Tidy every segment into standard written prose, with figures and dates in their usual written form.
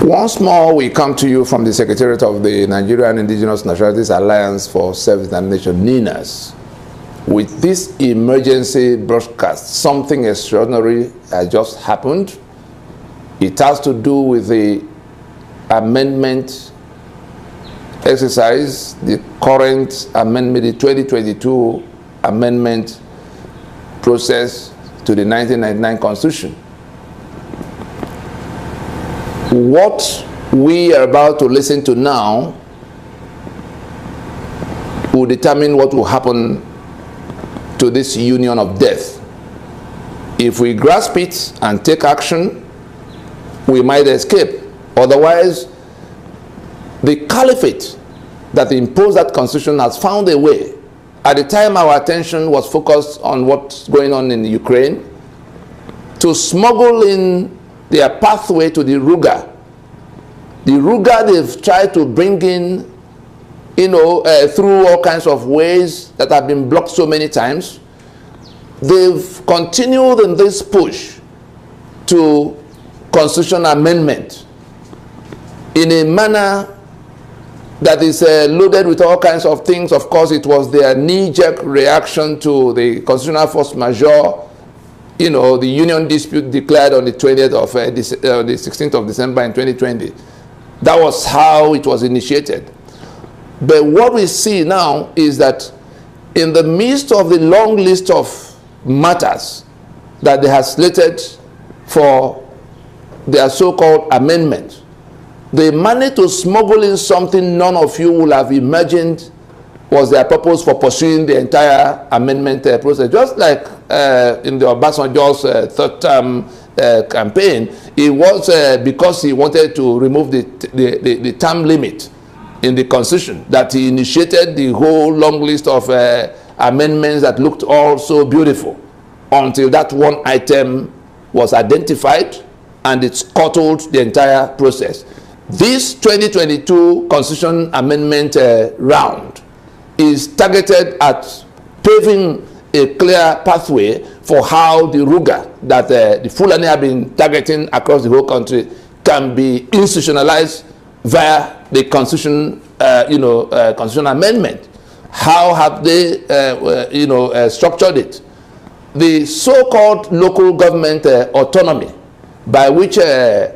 Once more, we come to you from the Secretariat of the Nigerian Indigenous Nationalities Alliance for Self-Determination, NINAS. With this emergency broadcast, something extraordinary has just happened. It has to do with the amendment exercise, the current amendment, the 2022 amendment process to the 1999 Constitution. What we are about to listen to now will determine what will happen to this union of death. If we grasp it and take action, we might escape. Otherwise, the caliphate that imposed that constitution has found a way. At the time, our attention was focused on what's going on in Ukraine, to smuggle in their pathway to the Ruga. The Ruga they've tried to bring in, through all kinds of ways that have been blocked so many times. They've continued in this push to constitutional amendment in a manner that is loaded with all kinds of things. Of course, it was their knee-jerk reaction to the constitutional force majeure, the union dispute declared on the 20th of the 16th of December in 2020. That was how it was initiated. But what we see now is that in the midst of the long list of matters that they have slated for their so-called amendment, they managed to smuggle in something none of you will have imagined was their purpose for pursuing the entire amendment process. Just like in the Obasanjo's third term campaign, it was because he wanted to remove the term limit in the Constitution that he initiated the whole long list of amendments that looked all so beautiful, until that one item was identified and it scuttled the entire process. This 2022 Constitution Amendment round is targeted at paving a clear pathway for how the Ruga that the Fulani have been targeting across the whole country can be institutionalized via the Constitution, Constitutional Amendment. How have they, structured it? The so-called local government autonomy, by which the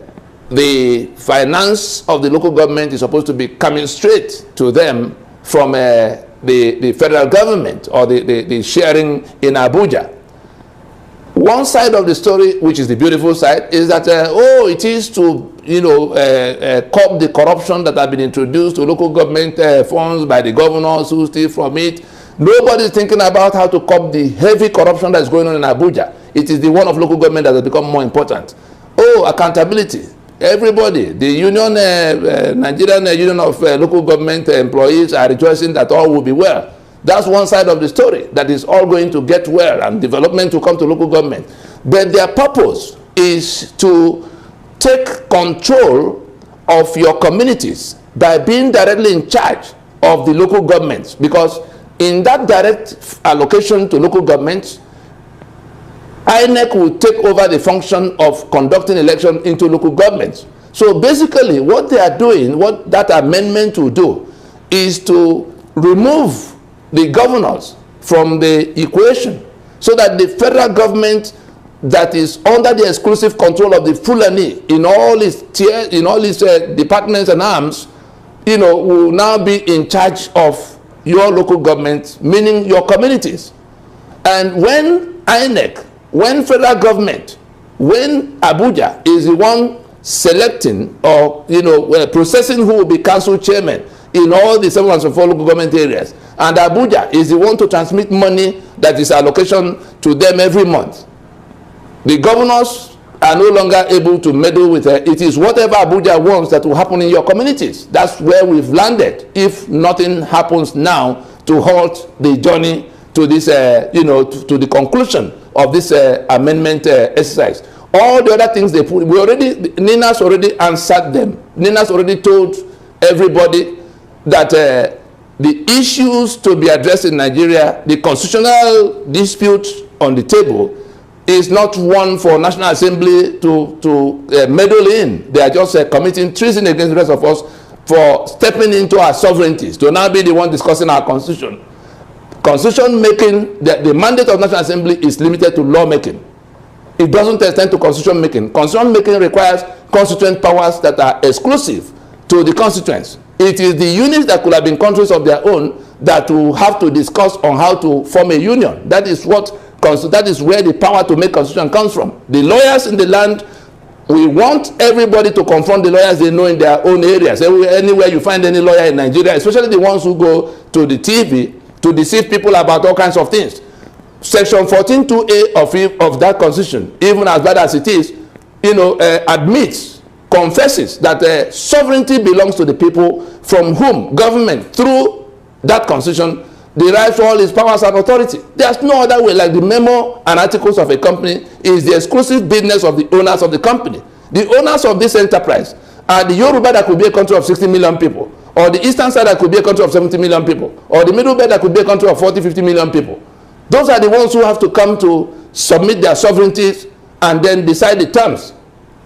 finance of the local government is supposed to be coming straight to them from the federal government, or the sharing in Abuja. One side of the story, which is the beautiful side, is that it is to curb the corruption that have been introduced to local government funds by the governors who steal from it. Nobody is thinking about how to curb the heavy corruption that is going on in Abuja. It is the one of local government that has become more important. Accountability. Everybody, the union, Nigerian Union of Local Government Employees are rejoicing that all will be well. That's one side of the story, that is all going to get well and development to come to local government. But their purpose is to take control of your communities by being directly in charge of the local governments, because in that direct allocation to local governments, INEC will take over the function of conducting election into local governments. So basically what they are doing, what that amendment will do, is to remove the governors from the equation, so that the federal government that is under the exclusive control of the Fulani in all its tiers, in all its departments and arms, will now be in charge of your local government, meaning your communities. And when INEC, when federal government, when Abuja is the one selecting or processing who will be council chairman in all the 704 local government areas, and Abuja is the one to transmit money that is allocation to them every month, the governors are no longer able to meddle with it. It is whatever Abuja wants that will happen in your communities. That's where we've landed, if nothing happens now to halt the journey to this, to the conclusion of this amendment exercise. All the other things they put, NINAS already answered them. NINAS already told everybody that the issues to be addressed in Nigeria, the constitutional dispute on the table, is not one for National Assembly to meddle in. They are just committing treason against the rest of us for stepping into our sovereignties, to now be the one discussing our constitution. Constitution making, the mandate of National Assembly is limited to law making. It doesn't extend to constitution making. Constitution making requires constituent powers that are exclusive to the constituents. It is the units that could have been countries of their own that will have to discuss on how to form a union. That is where the power to make constitution comes from. The lawyers in the land, we want everybody to confront the lawyers they know in their own areas. Anywhere you find any lawyer in Nigeria, especially the ones who go to the TV to deceive people about all kinds of things. Section 14(2)(a) of that constitution, even as bad as it is, admits, confesses that sovereignty belongs to the people, from whom government, through that constitution, derives all its powers and authority. There's no other way. Like the memo and articles of a company is the exclusive business of the owners of the company. The owners of this enterprise are the Yoruba that could be a country of 60 million people, or the eastern side that could be a country of 70 million people, or the middle belt that could be a country of 40, 50 million people. Those are the ones who have to come to submit their sovereignties and then decide the terms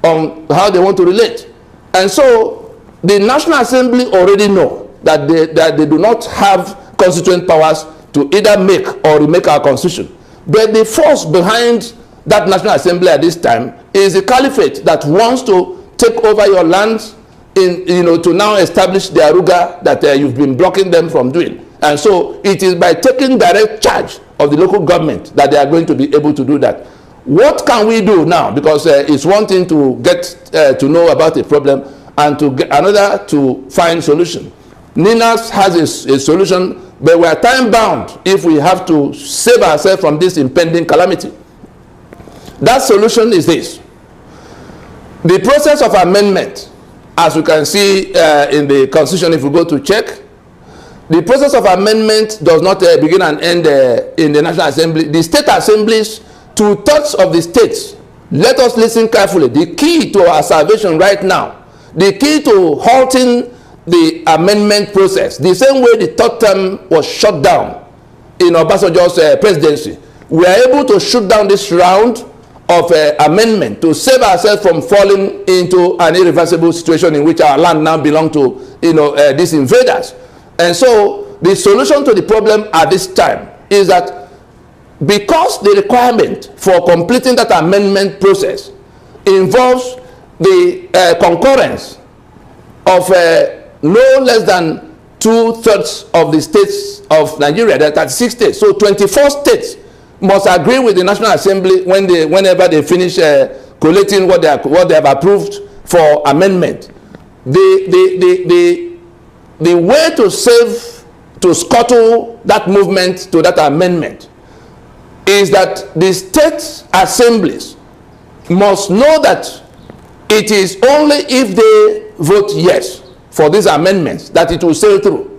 on how they want to relate. And so the National Assembly already know that they do not have constituent powers to either make or remake our constitution. But the force behind that National Assembly at this time is the caliphate that wants to take over your lands to now establish their Ruga that you've been blocking them from doing. And so it is by taking direct charge of the local government that they are going to be able to do that. What can we do now? Because it's one thing to get to know about a problem and to get another to find solution. NINAS has a solution, but we are time bound if we have to save ourselves from this impending calamity. That solution is this. The process of amendment, as we can see in the Constitution, if we go to check, the process of amendment does not begin and end in the National Assembly. The state assemblies, 2/3 of the states, let us listen carefully. The key to our salvation right now, the key to halting the amendment process, the same way the third term was shut down in Obasanjo's presidency, we are able to shoot down this round of amendment to save ourselves from falling into an irreversible situation in which our land now belongs to these invaders. And so the solution to the problem at this time is that because the requirement for completing that amendment process involves the concurrence of no less than 2/3 of the states of Nigeria, there are 36 states. So 24 states must agree with the National Assembly whenever they finish collating what they have approved for amendment. The way to scuttle that movement to that amendment is that the state assemblies must know that it is only if they vote yes for these amendments that it will sail through.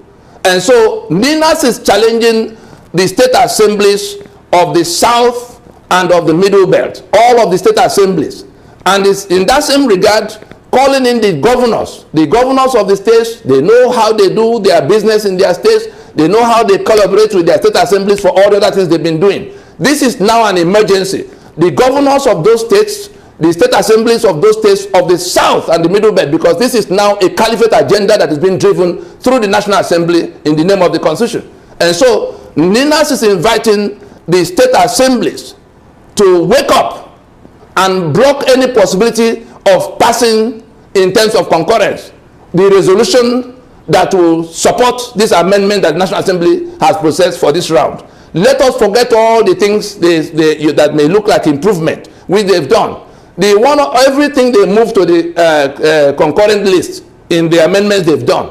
And so NINAS is challenging the state assemblies of the South and of the Middle Belt, all of the state assemblies, and is in that same regard calling in the governors of the states. They know how they do their business in their states. They know how they collaborate with their state assemblies for all the other things they've been doing. This is now an emergency. The governors of those states, the state assemblies of those states of the South and the Middle Belt, because this is now a caliphate agenda that is being driven through the National Assembly in the name of the Constitution. And so NINAS is inviting the state assemblies to wake up and block any possibility of passing, in terms of concurrence, the resolution that will support this amendment that the National Assembly has processed for this round. Let us forget all the things that may look like improvement, which they've done. Everything they move to the concurrent list in the amendments they've done.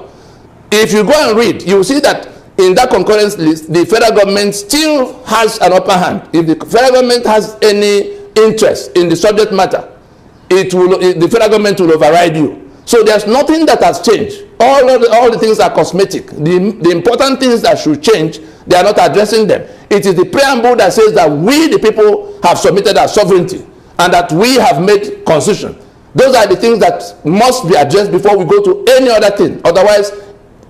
If you go and read, you will see that in that concurrence list, the federal government still has an upper hand. If the federal government has any interest in the subject matter, the federal government will override you. So there's nothing that has changed. All the things are cosmetic. The important things that should change, they are not addressing them. It is the preamble that says that we, the people, have submitted our sovereignty and that we have made constitution. Those are the things that must be addressed before we go to any other thing. Otherwise,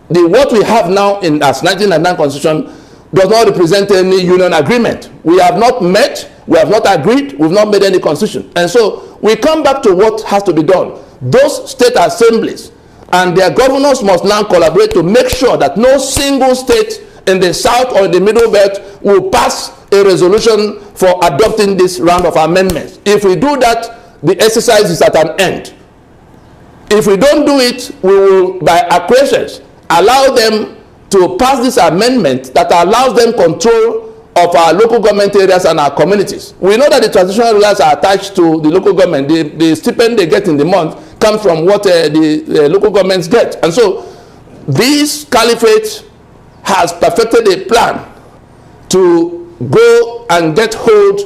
what we have now in as 1999 constitution does not represent any union agreement. We have not met. We have not agreed. We've not made any concession. And so we come back to what has to be done. Those state assemblies and their governors must now collaborate to make sure that no single state in the south or in the middle belt will pass a resolution for adopting this round of amendments. If we do that, the exercise is at an end. If we don't do it, we will, by acquiescence, allow them to pass this amendment that allows them control of our local government areas and our communities. We know that the transitional rulers are attached to the local government. The stipend they get in the month comes from what the local governments get. And so this caliphate has perfected a plan to go and get hold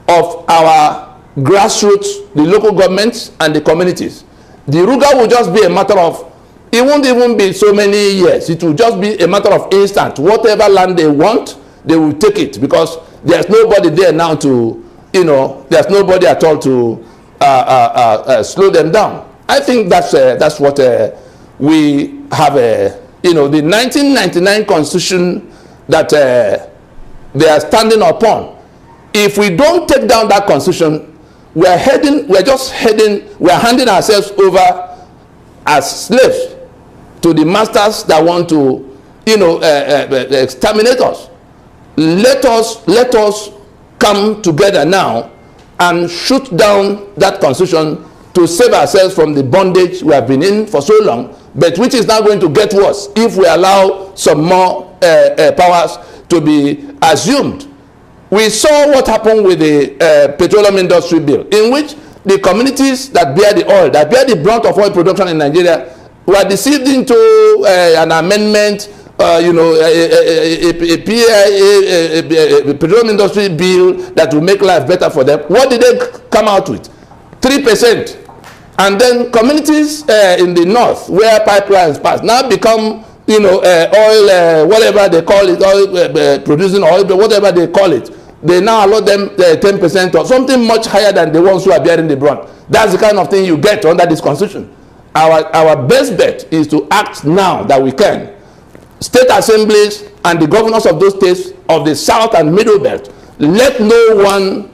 of our grassroots, the local governments and the communities. The Ruga will just be a matter of, it won't even be so many years. It will just be a matter of instant. Whatever land they want, they will take it, because there's nobody there now to, there's nobody at all to slow them down. I think that's what we have, the 1999 Constitution that they are standing upon. If we don't take down that Constitution, we're handing ourselves over as slaves to the masters that want to, exterminate us. Let us come together now and shoot down that Constitution to save ourselves from the bondage we have been in for so long, but which is now going to get worse if we allow some more powers to be assumed. We saw what happened with the petroleum industry bill, in which the communities that bear the oil, that bear the brunt of oil production in Nigeria, were deceived into an amendment, a petroleum industry bill that will make life better for them. What did they come out with? 3%. And then communities in the north, where pipelines pass, now become, oil, whatever they call it, oil producing oil, but whatever they call it. They now allow them 10% or something much higher than the ones who are bearing the brunt. That's the kind of thing you get under this Constitution. Our best bet is to act now that we can. State assemblies and the governors of those states of the south and middle belt, let no one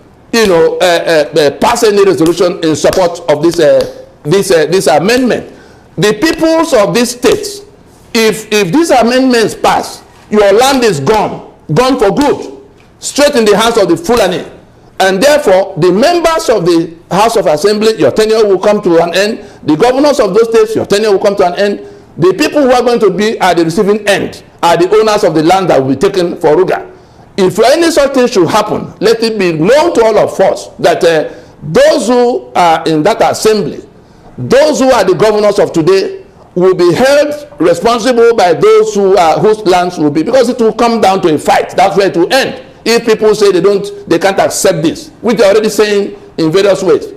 pass any resolution in support of this amendment. The peoples of these states, if these amendments pass, your land is gone for good, straight in the hands of the Fulani. And therefore, the members of the House of Assembly, your tenure will come to an end. The governors of those states, your tenure will come to an end. The people who are going to be at the receiving end are the owners of the land that will be taken for Ruga. If any such thing should happen, let it be known to all of us that those who are in that assembly, those who are the governors of today, will be held responsible by those whose lands will be, because it will come down to a fight. That's where it will end. If people say they can't accept this, which they're already saying in various ways.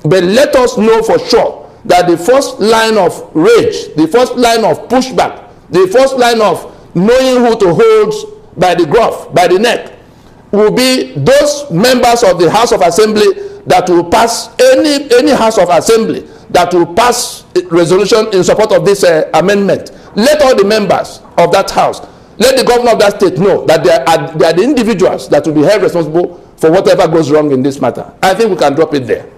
But let us know for sure that the first line of rage, the first line of pushback, the first line of knowing who to hold by the gruff, by the neck, will be those members of the House of Assembly that will pass, any House of Assembly that will pass a resolution in support of this amendment. Let all the members of that House, let the governor of that state know that they are the individuals that will be held responsible for whatever goes wrong in this matter. I think we can drop it there.